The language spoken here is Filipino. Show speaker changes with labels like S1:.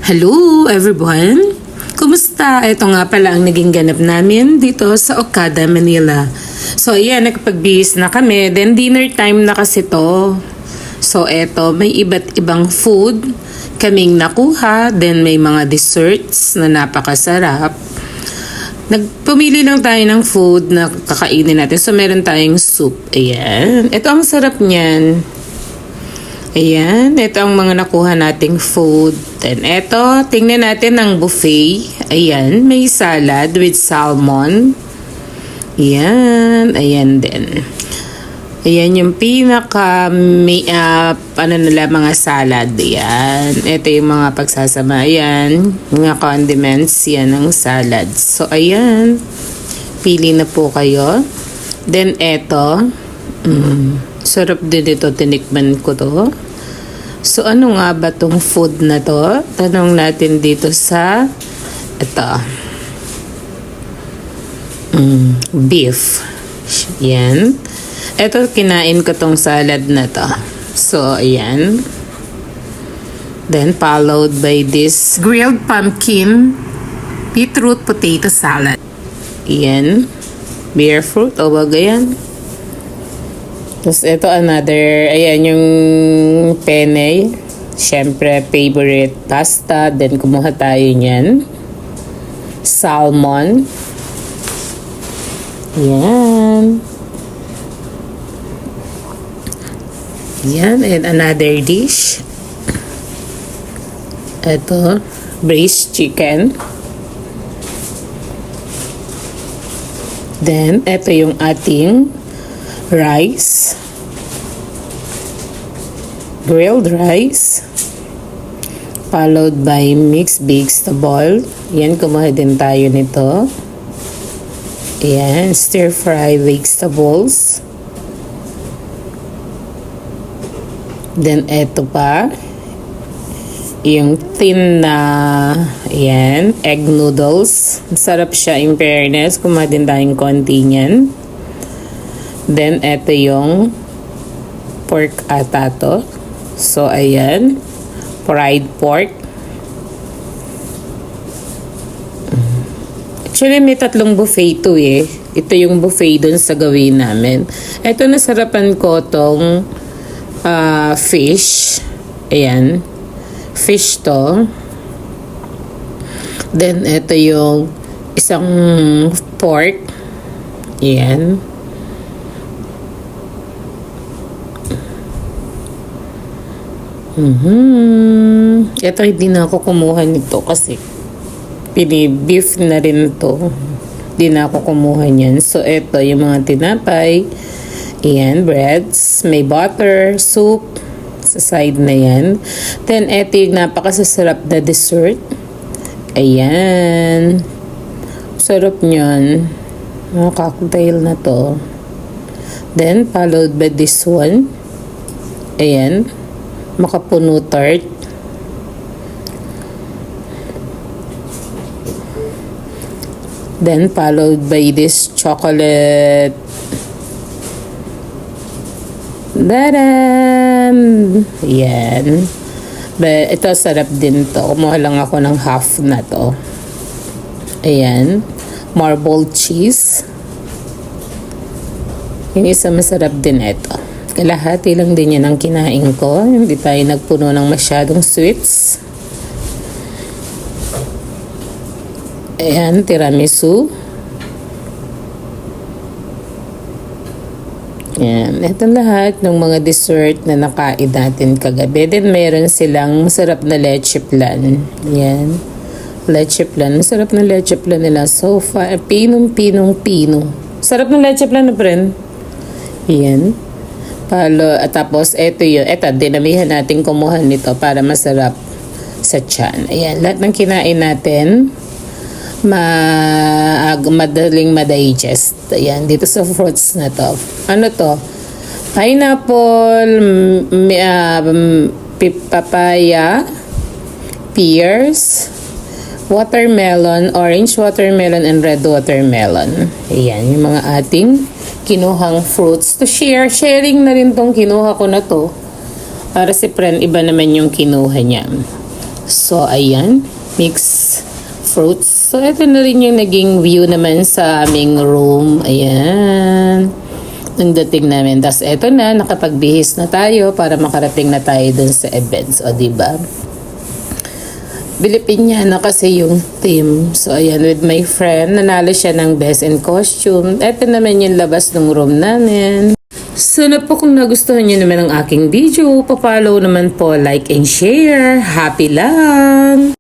S1: Hello everyone! Kumusta? Ito nga pala ang naging ganap namin dito sa Okada, Manila. So ayan, nakapagbihis na kami. Then dinner time na kasi to. So eto, may iba't ibang food kaming nakuha. Then may mga desserts na napakasarap. Nagpumili lang tayo ng food na kakainin natin. So meron tayong soup. Ayan. Ito ang sarap niyan. Ayan, ito ang mga nakuha nating food. Then, ito, tingnan natin ang buffet. Ayan, may salad with salmon. Ayan, ayan din. Ayan yung pinaka, mga salad. Ayan, ito yung mga pagsasama. Ayan, mga condiments, yan ang salad. So, ayan, pili na po kayo. Then, ito, sarap din ito, tinikman ko to. So, ano nga ba tong food na to? Tanong natin dito sa ito. Beef. Yan. Ito, kinain ko tong salad na to. So, ayan. Then, followed by this grilled pumpkin beetroot potato salad. Ayan. Beer fruit. O, wag yan. Tapos ito another, ayan yung penne. Siyempre, favorite pasta. Then, kumuha tayo niyan. Salmon. Yan. Yan. And another dish. Ito, braised chicken. Then, ito yung ating rice, grilled rice, followed by mixed vegetable. Yan, kumuha din tayo nito. Yan, stir fry vegetables. Then, eto pa, yung thin na, yan, egg noodles. Masarap siya in fairness. Kumuha din tayong konti niyan. Then, eto yung pork ata to. So, ayan. Fried pork. Actually, may tatlong buffet to eh. Ito yung buffet dun sa gawin namin. Ito, nasarapan ko tong fish. Ayan. Fish to. Then, ito yung isang pork. Ayan. Ito, hindi na ako kumuha nito kasi beef na rin to. Hindi na ako kumuha niyan. So, ito yung mga tinapay. Ayan, breads. May butter, soup. Sa side na yan. Then, ito yung napakasasarap na dessert. Ayan. Sarap niyan. Mga cocktail na to. Then, followed by this one. Ayan. Makapuno tart. Then followed by this chocolate. Dadan! Yan. But ito sarap din to. Kumuha lang ako ng half na to. Ayan. Marbled cheese. Yung isa masarap din ito. Kalahati lang din yan ang kinain ko. Hindi tayo nagpuno ng masyadong sweets. Ayan, tiramisu. Ayan, ito lahat ng mga dessert na nakain natin kagabi. Then meron silang masarap na leche flan. Ayan, leche flan. Masarap na leche flan nila. So far, pinong-pino. Sarap ng leche flan na friend. Ayan. Tapos, ito dinamihan natin kumuha nito para masarap sa tiyan. Ayan, lahat ng kinain natin, madaling ma-digest. Ayan, dito sa fruits na to. Ano to? Pineapple, papaya, pears, watermelon, orange watermelon, and red watermelon. Ayan, yung mga ating kinuhang fruits to share. Sharing na rin tong kinuha ko na to. Para si friend, iba naman yung kinuha niya. So, ayan. Mixed fruits. So, ito na rin yung naging view naman sa aming room. Ayan. Nung dating namin. Tapos, ito na. Nakapagbihis na tayo para makarating na tayo dun sa events. O, diba? Filipiniana kasi yung team. So, ayan, with my friend, nanalo siya ng Best in Costume. Ito naman yung labas ng room namin. Sana po kung nagustuhan nyo naman ang aking video, pa-follow naman po, like and share. Happy lang!